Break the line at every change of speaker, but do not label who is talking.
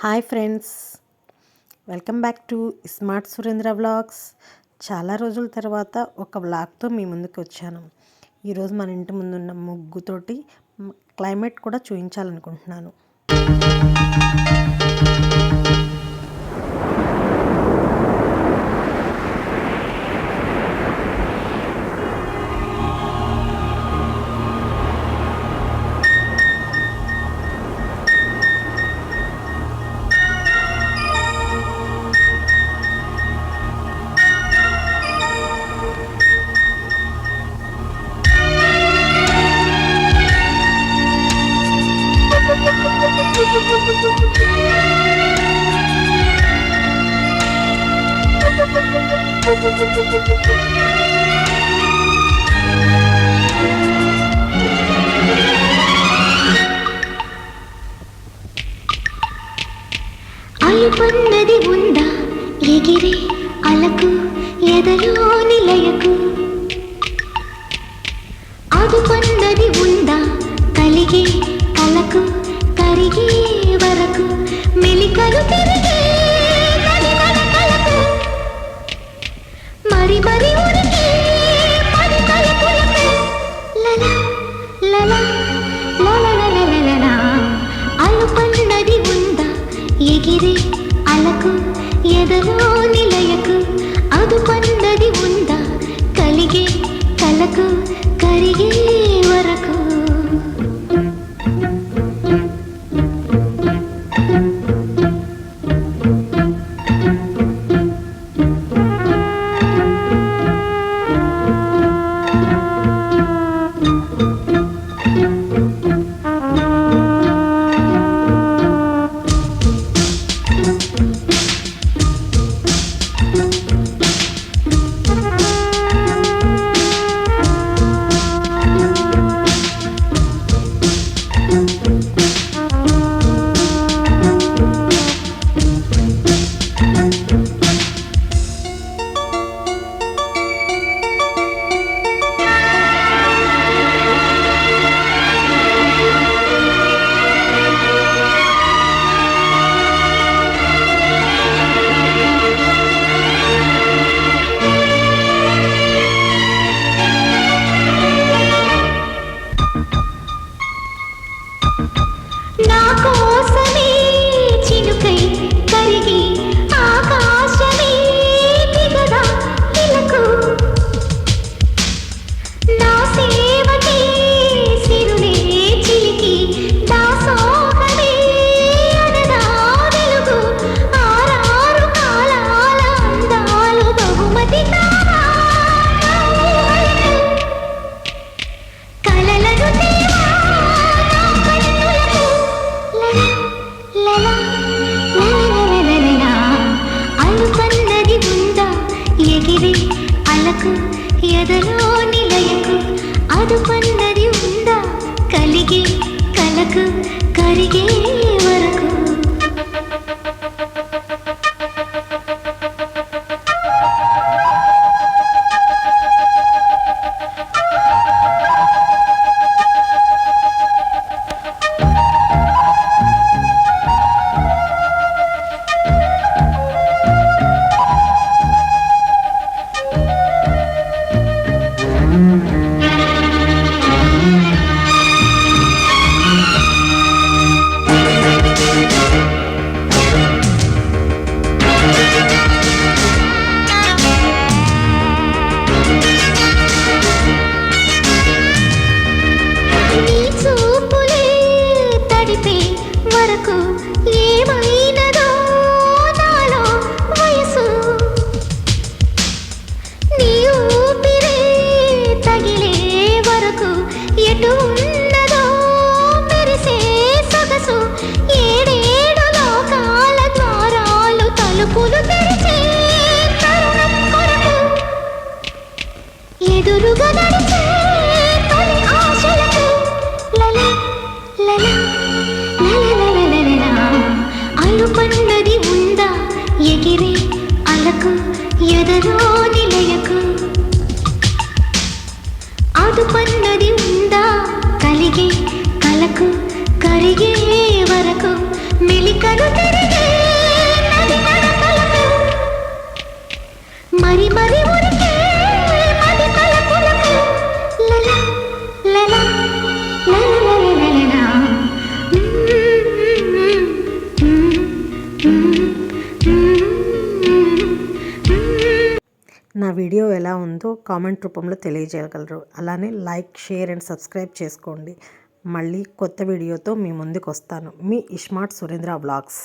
Hi friends, welcome back to smart Surendra vlogs. చాలా రోజుల తర్వాత ఒక వ్లాగ్తో మీ ముందుకు వచ్చాను. ఈరోజు మన ఇంటి ముందున్న ముగ్గుతోటి క్లైమేట్ కూడా చూపించాలనుకుంటున్నాను.
అలుపన్నది ఉందా ఎగిరే అలకు ఎదలో నిలయకు, అదుపన్నది ఉందా కలిగే కలకు కరిగే వరకు, మెలికలు తిరిగే కలకు మరి మరి ఉనికి మరి కలుపులకు లలా లలా లలా. అలుపన్నది ఉందా ఎగిరే అలకు ఎదలో నిలయకు, అదుపన్నది ఉందా కలిగే కలకు కరిగే వరకు. ఎదలో నిలయకు, అదుపన్నది ఉందా కలిగే కలకు కరిగే వరకు. ఎదురుగా నడిచే తొలి ఆశలకు లలా లలా లలా. అలుపన్నది ఉందా ఎగిరే అలకు ఎదలో నిలయకు, అదుపన్నది ఉందా కలిగే కలకు కరిగే వరకు, మెలికలు తిరిగే మరి మరి ఉరికే మది తలపులకు లలా లలా లలలలలలా.
నా వీడియో ఎలా ఉందో కామెంట్ రూపంలో తెలియజేయగలరు. అలానే లైక్, షేర్ అండ్ సబ్స్క్రైబ్ చేసుకోండి. మళ్ళీ కొత్త వీడియోతో మీ ముందుకు వస్తాను. మీ ఇస్మార్ట్ సురేంద్ర వ్లాగ్స్.